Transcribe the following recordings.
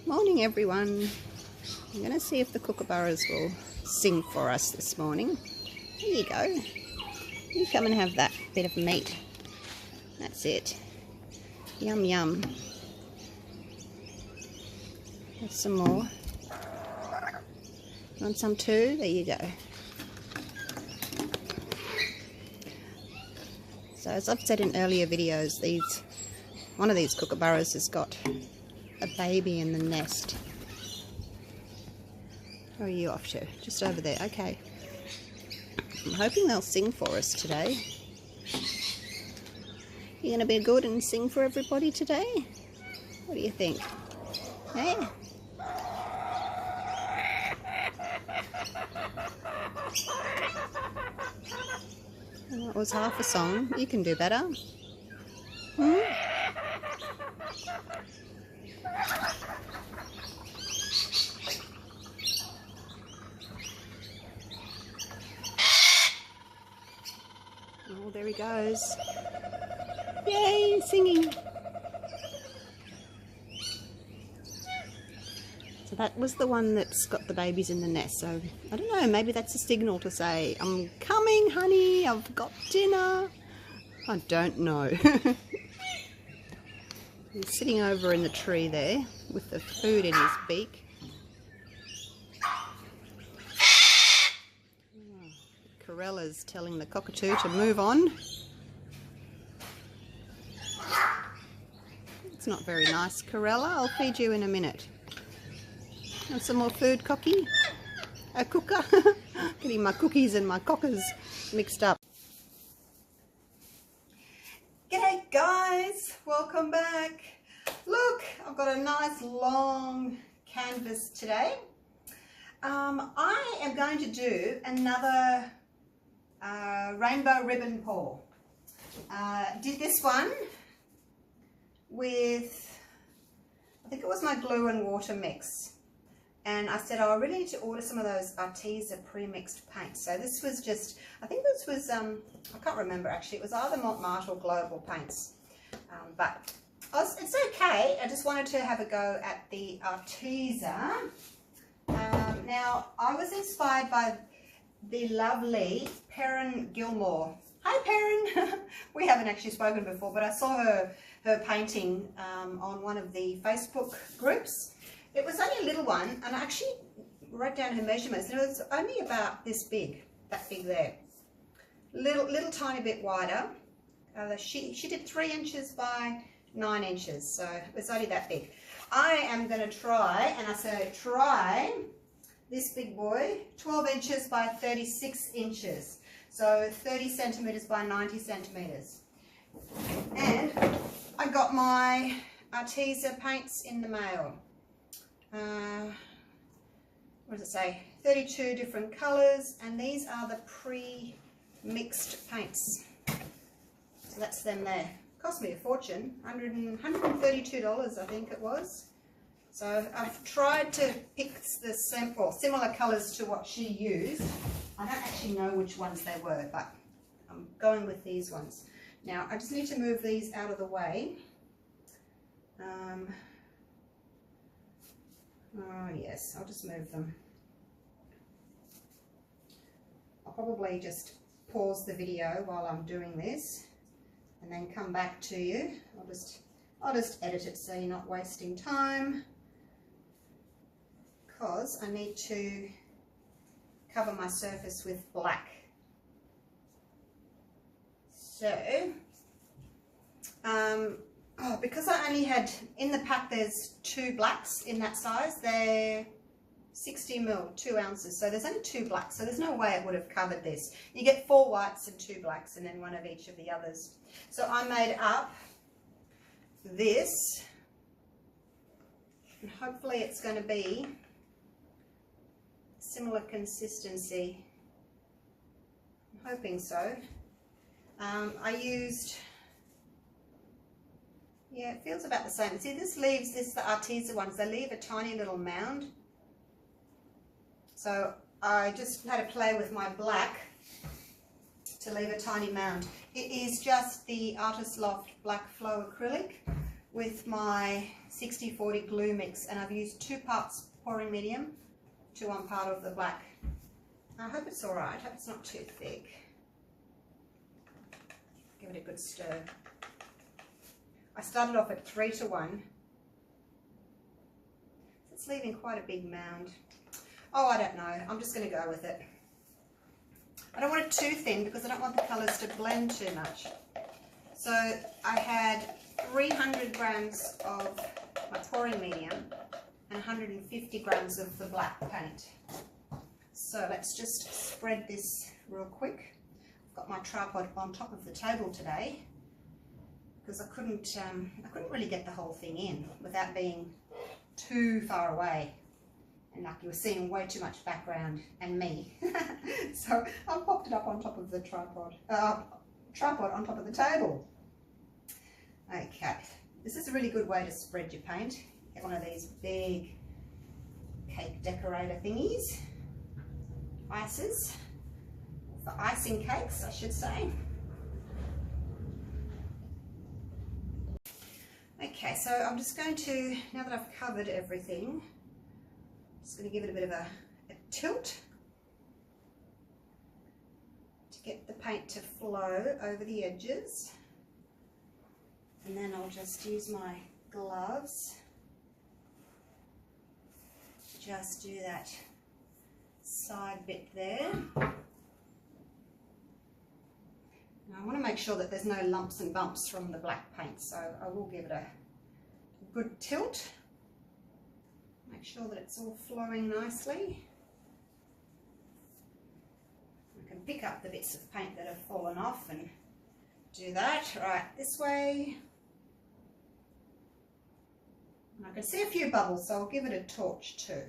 Morning everyone. I'm going to see if the kookaburras will sing for us this morning. Here you go. You come and have that bit of meat. That's it. Yum yum. There's some more. Want some too? There you go. So as I've said in earlier videos, one of these kookaburras has got a baby in the nest. Where are you off to? Just over there. Okay. I'm hoping they'll sing for us today. You going to be good and sing for everybody today? What do you think? Hey? Well, that was half a song. You can do better. Hmm? Oh, there he goes. Yay, singing. So that was the one that's got the babies in the nest. So I don't know, maybe that's a signal to say, I'm coming, honey, I've got dinner. I don't know. He's sitting over in the tree there with the food in his beak. Corella's telling the cockatoo to move on. It's not very nice, Corella. I'll feed you in a minute. Want some more food, Cocky? A cooker? Getting my cookies and my cockers mixed up. G'day guys, welcome back. Look, I've got a nice long canvas today. I am going to do another rainbow ribbon pour. Did this one with, I think it was my glue and water mix. And I said, oh, I really need to order some of those Arteza Premixed paints. So this was just, I think this was, I can't remember actually, it was either Montmartre or Global paints. But it's okay, I just wanted to have a go at the Arteza. Now, I was inspired by the lovely Perrin Gilmore. Hi Perrin! We haven't actually spoken before, but I saw her painting on one of the Facebook groups. It was only a little one, and I actually wrote down her measurements, and it was only about this big, that big there. Little tiny bit wider. She did 3 inches by 9 inches, so it was only that big. I am going to try, and I say try, this big boy, 12 inches by 36 inches. So 30 centimetres by 90 centimetres. And I got my Arteza paints in the mail. What does it say? 32 different colours, and these are the pre-mixed paints. So that's them there. Cost me a fortune, $132 I think it was. So I've tried to pick the similar colours to what she used. I don't actually know which ones they were, but I'm going with these ones. Now I just need to move these out of the way. Oh yes, I'll just move them. I'll probably just pause the video while I'm doing this and then come back to you. I'll just edit it so you're not wasting time, because I need to cover my surface with black. So because I only had, in the pack there's 2 blacks in that size, they're 60 ml, 2 ounces, so there's only 2 blacks, so there's no way it would have covered this. You get 4 whites and 2 blacks, and then 1 of each of the others. So I made up this, and hopefully it's going to be similar consistency. I'm hoping so. I used, yeah, it feels about the same. See, this leaves, the Arteza ones, they leave a tiny little mound. So I just had to play with my black to leave a tiny mound. It is just the Artists Loft Black Flow Acrylic. with my 60-40 glue mix, and I've used 2 parts pouring medium to 1 part of the black. I hope it's all right. I hope it's not too thick. Give it a good stir. I started off at 3-to-1. It's leaving quite a big mound. Oh, I don't know. I'm just going to go with it. I don't want it too thin because I don't want the colours to blend too much. So I had 300 grams of my pouring medium and 150 grams of the black paint. So let's just spread this real quick. I've got my tripod on top of the table today because I couldn't really get the whole thing in without being too far away, and like you were seeing way too much background and me. So I popped it up on top of the tripod on top of the table. Okay, this is a really good way to spread your paint. Get one of these big cake decorator thingies. Ices, for icing cakes, I should say. Okay, so I'm just going to, now that I've covered everything, I'm just going to give it a bit of a tilt to get the paint to flow over the edges. And then I'll just use my gloves, just do that side bit there. Now I want to make sure that there's no lumps and bumps from the black paint, so I will give it a good tilt. Make sure that it's all flowing nicely. I can pick up the bits of paint that have fallen off and do that. Right, this way. And I can see a few bubbles, so I'll give it a torch too.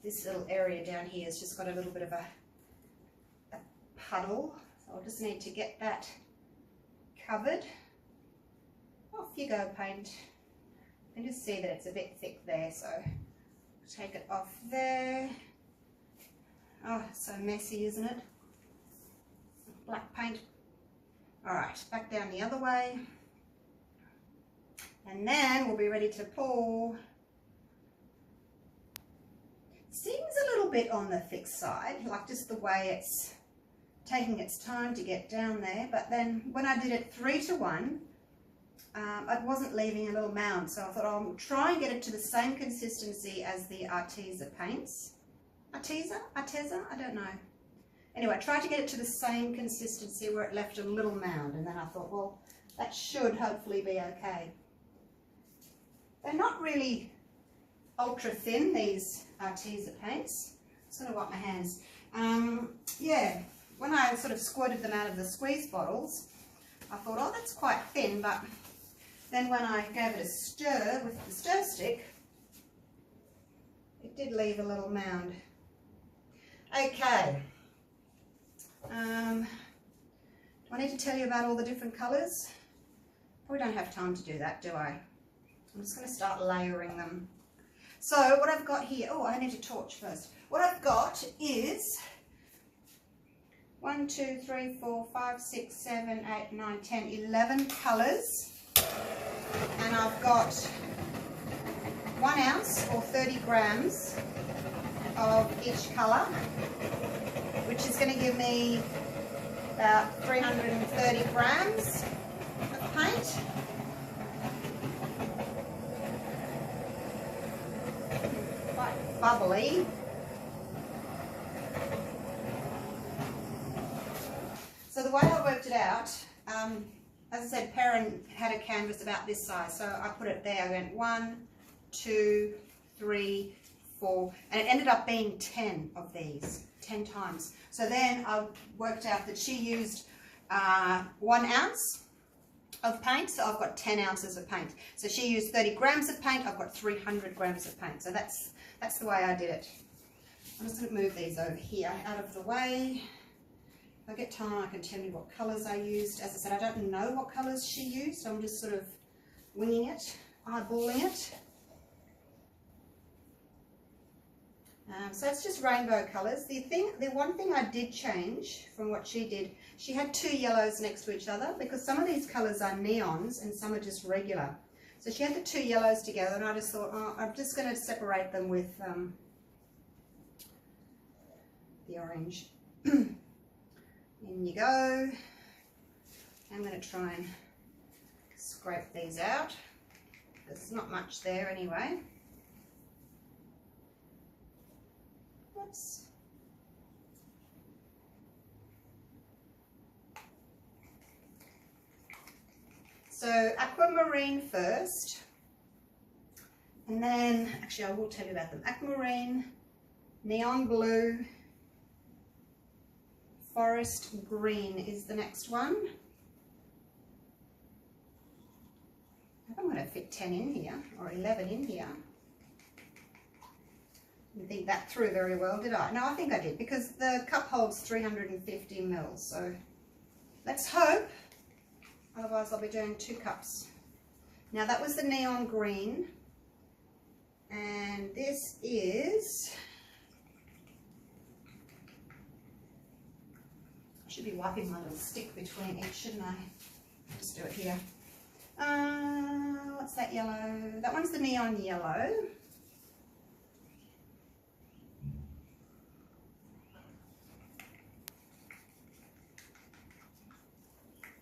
This little area down here has just got a little bit of a puddle, so I'll just need to get that covered. Off you go, paint. You can just see that it's a bit thick there, so take it off there. Oh, so messy, isn't it? Black paint. Alright, back down the other way. And then we'll be ready to pour. Seems a little bit on the thick side, like just the way it's taking its time to get down there, but then when I did it 3-to-1, it wasn't leaving a little mound, so I thought I'll try and get it to the same consistency as the Arteza paints. Arteza? I don't know. Anyway, I tried to get it to the same consistency where it left a little mound, and then I thought, well, that should hopefully be okay. They're not really ultra thin, these Arteza paints. I'm just going to wipe my hands. Yeah, when I sort of squirted them out of the squeeze bottles, I thought, oh, that's quite thin, but then when I gave it a stir with the stir stick, it did leave a little mound. Okay. Do I need to tell you about all the different colours? Probably don't have time to do that, do I? I'm just going to start layering them. So what I've got here, oh, I need to torch first. What I've got is 1, 2, 3, 4, 5, 6, 7, 8, 9, 10, 11 colours. And I've got 1 ounce or 30 grams of each colour, which is going to give me about 330 grams of paint. Quite bubbly. So the way I worked it out, as I said, Perrin had a canvas about this size, so I put it there. I went 1, 2, 3, 4, and it ended up being 10 of these, 10 times. So then I worked out that she used 1 ounce of paint, so I've got 10 ounces of paint. So she used 30 grams of paint, I've got 300 grams of paint. So that's the way I did it. I'm just going to move these over here out of the way. If I get time, I can tell you what colours I used. As I said, I don't know what colours she used. I'm just sort of winging it, eyeballing it. So it's just rainbow colours. The one thing I did change from what she did, she had two yellows next to each other because some of these colours are neons and some are just regular. So she had the two yellows together, and I just thought, oh, I'm just going to separate them with the orange. In you go. I'm going to try and scrape these out. There's not much there anyway. Oops. So aquamarine first, and then actually I will tell you about them. Aquamarine, neon blue, forest green is the next one. I think I'm going to fit 10 in here, or 11 in here. Didn't think that through very well, did I? No, I think I did, because the cup holds 350 mils, so let's hope. Otherwise I'll be doing 2 cups. Now that was the neon green, and this is, I should be wiping my little stick between each, shouldn't I? Just do it here. What's that yellow? That one's the neon yellow.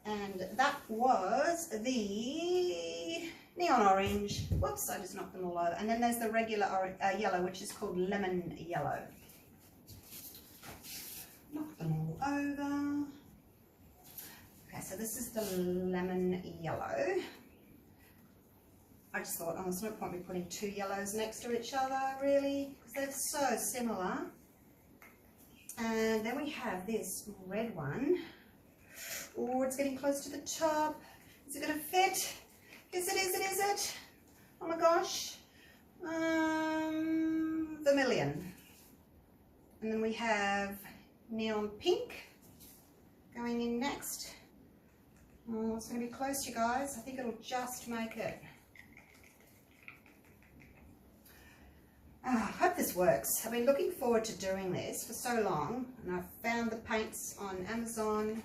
And that was the neon orange. Whoops, I just knocked them all over. And then there's the regular yellow, which is called lemon yellow. Knock them all over. Okay, so this is the lemon yellow. I just thought, oh, there's no point me putting 2 yellows next to each other, really, because they're so similar. And then we have this red one. Oh, it's getting close to the top. Is it going to fit? Is it? Oh my gosh. Vermilion. And then we have neon pink going in next. Oh, it's going to be close, you guys. I think it'll just make it. I hope this works. I've been looking forward to doing this for so long, and I've found the paints on Amazon.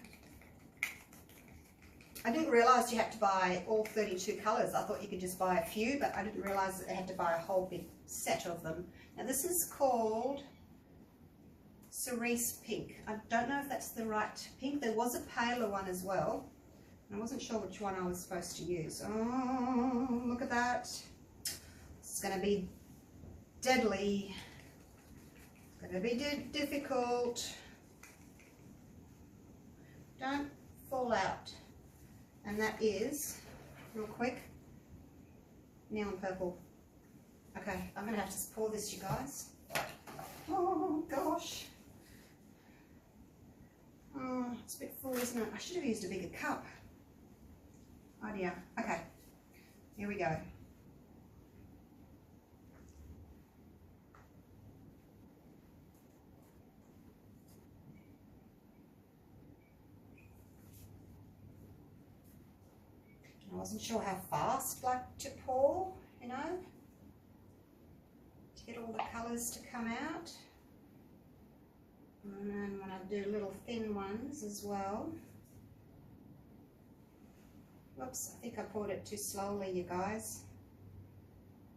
I didn't realise you had to buy all 32 colours. I thought you could just buy a few, but I didn't realise that I had to buy a whole big set of them. Now this is called Cerise Pink. I don't know if that's the right pink. There was a paler one as well. I wasn't sure which one I was supposed to use. Oh, look at that. It's going to be deadly. It's going to be difficult. Don't fall out. And that is, real quick, neon purple. Okay, I'm going to have to pour this, you guys. Oh, gosh. Oh, it's a bit full, isn't it? I should have used a bigger cup. Oh dear. Okay, here we go. I wasn't sure how fast to pour, you know, to get all the colours to come out. And then when I do little thin ones as well. Whoops, I think I poured it too slowly, you guys.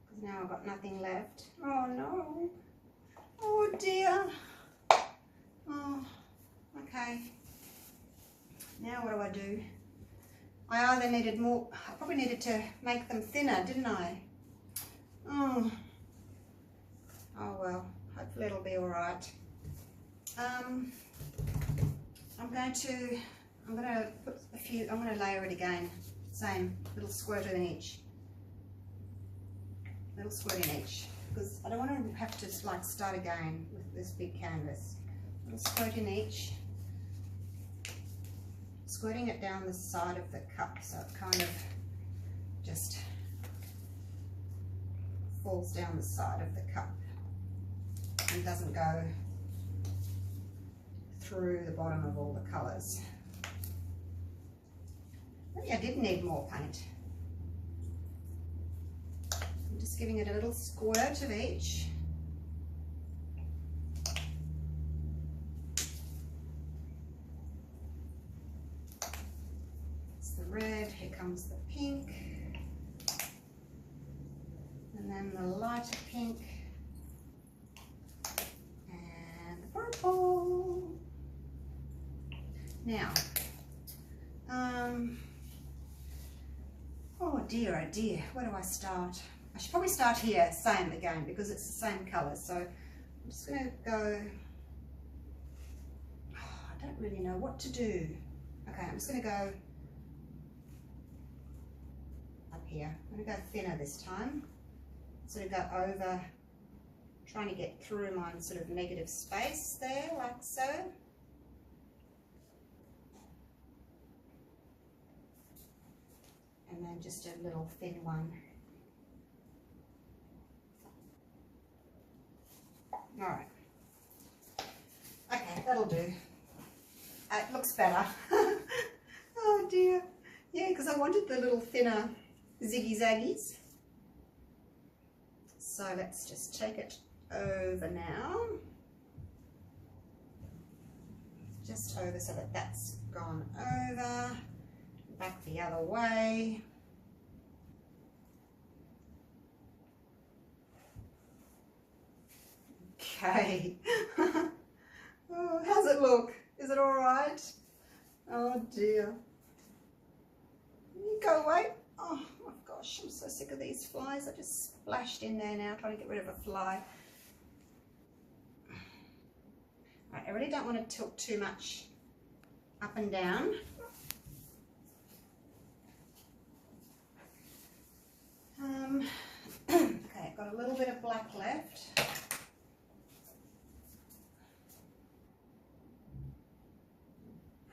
Because now I've got nothing left. Oh no. Oh dear. Oh, okay. Now what do? I either needed more, I probably needed to make them thinner, didn't I? Oh well, hopefully it'll be all right. I'm going to put a few, I'm going to layer it again, same, little squirt in each. Little squirt in each, because I don't want to have to like start again with this big canvas. Little squirt in each. Squirting it down the side of the cup so it kind of just falls down the side of the cup and doesn't go through the bottom of all the colours. Maybe I did need more paint. I'm just giving it a little squirt of each. It's the red, here comes the pink, and then the lighter pink, and the purple. Now, oh dear, where do I start? I should probably start here, same again, because it's the same colour. So I'm just going to go, I don't really know what to do. Okay, I'm just going to go up here. I'm going to go thinner this time. Sort of go over, trying to get through my sort of negative space there, like so. And then just a little thin one. All right. Okay, that'll do. It looks better. Oh dear. Yeah, because I wanted the little thinner ziggy zaggies. So let's just take it over now. Just over so that that's gone over. Back the other way. Okay. Oh, how's it look? Is it all right? Oh dear. You go away. Oh my gosh, I'm so sick of these flies. I just splashed in there now trying to get rid of a fly. Right, I really don't want to tilt too much up and down. Okay, I've got a little bit of black left.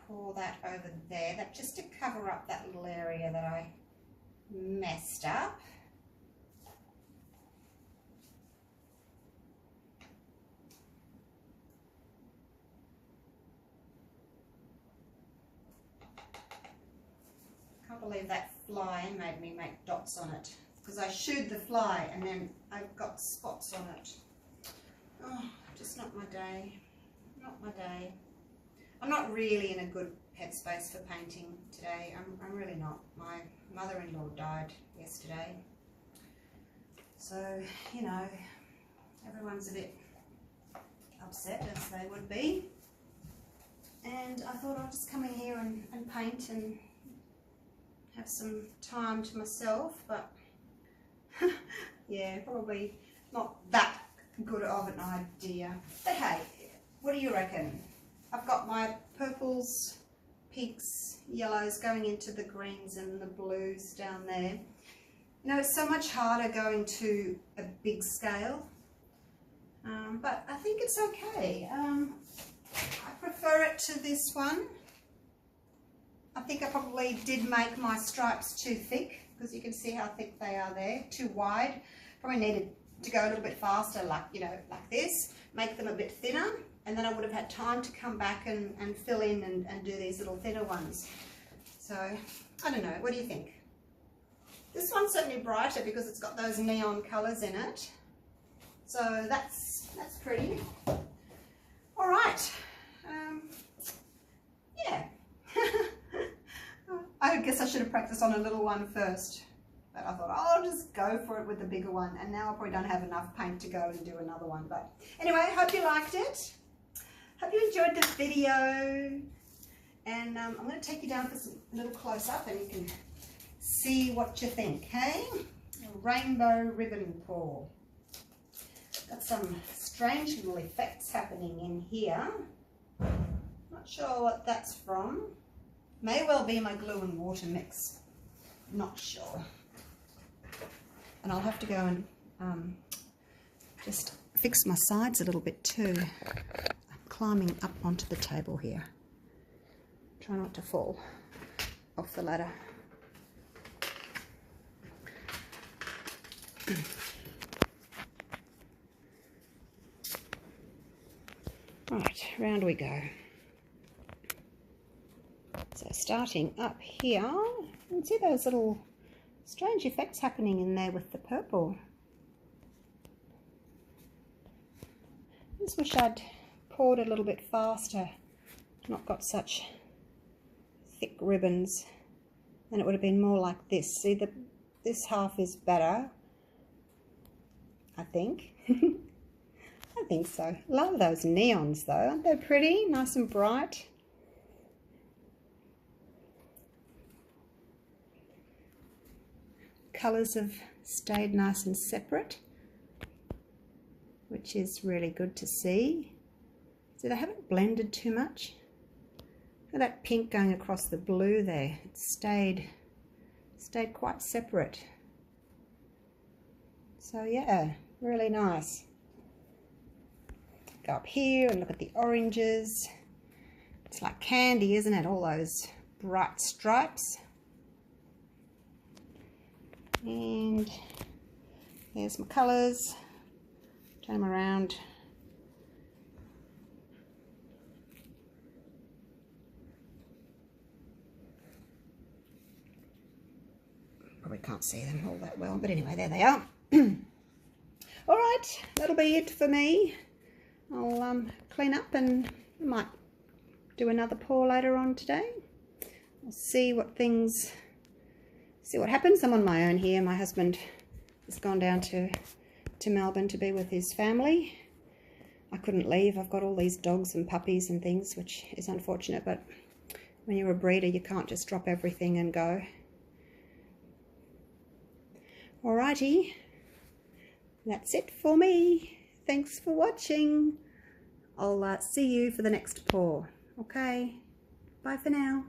Pour that over there, that just to cover up that little area that I messed up. Can't believe that fly made me make dots on it, because I shooed the fly and then I've got spots on it. Oh, just not my day. Not my day. I'm not really in a good headspace for painting today. I'm really not. My mother-in-law died yesterday. So, you know, everyone's a bit upset, as they would be. And I thought I'll just come in here and paint and have some time to myself, but yeah, probably not that good of an idea. But hey, what do you reckon? I've got my purples, pinks, yellows going into the greens and the blues down there. You know, it's so much harder going to a big scale, but I think it's okay. I prefer it to this one. I think I probably did make my stripes too thick, because you can see how thick they are there, too wide. Probably needed to go a little bit faster, like, you know, like this, make them a bit thinner, and then I would have had time to come back and fill in and do these little thinner ones. So, I don't know, what do you think? This one's certainly brighter because it's got those neon colours in it. So that's pretty. All right. Yeah. I guess I should have practiced on a little one first. But I thought, oh, I'll just go for it with the bigger one. And now I probably don't have enough paint to go and do another one. But anyway, I hope you liked it. Hope you enjoyed the video. And I'm going to take you down for some little close-up and you can see what you think, hey? A rainbow ribbon pour. Got some strange little effects happening in here. Not sure what that's from. May well be my glue and water mix. Not sure. And I'll have to go and just fix my sides a little bit too. I'm climbing up onto the table here. Try not to fall off the ladder. Right, round we go. starting up here. You can see those little strange effects happening in there with the purple. I just wish I'd poured a little bit faster, not got such thick ribbons, then it would have been more like this. See, this half is better, I think. I think so. Love those neons though, aren't they pretty? Nice and bright. Colours have stayed nice and separate, which is really good to see. So they haven't blended too much. Look at that pink going across the blue there. It stayed quite separate. So yeah, really nice. Go up here and look at the oranges. It's like candy, isn't it? All those bright stripes. And there's my colours. Turn them around. Probably can't see them all that well, but anyway, there they are. All right, that'll be it for me. I'll clean up and I might do another pour later on today. I'll see what happens. I'm on my own here. My husband has gone down to Melbourne to be with his family. I couldn't leave. I've got all these dogs and puppies and things, which is unfortunate, but when you're a breeder you can't just drop everything and go. Alrighty, that's it for me. Thanks for watching. I'll see you for the next pour. Okay, bye for now.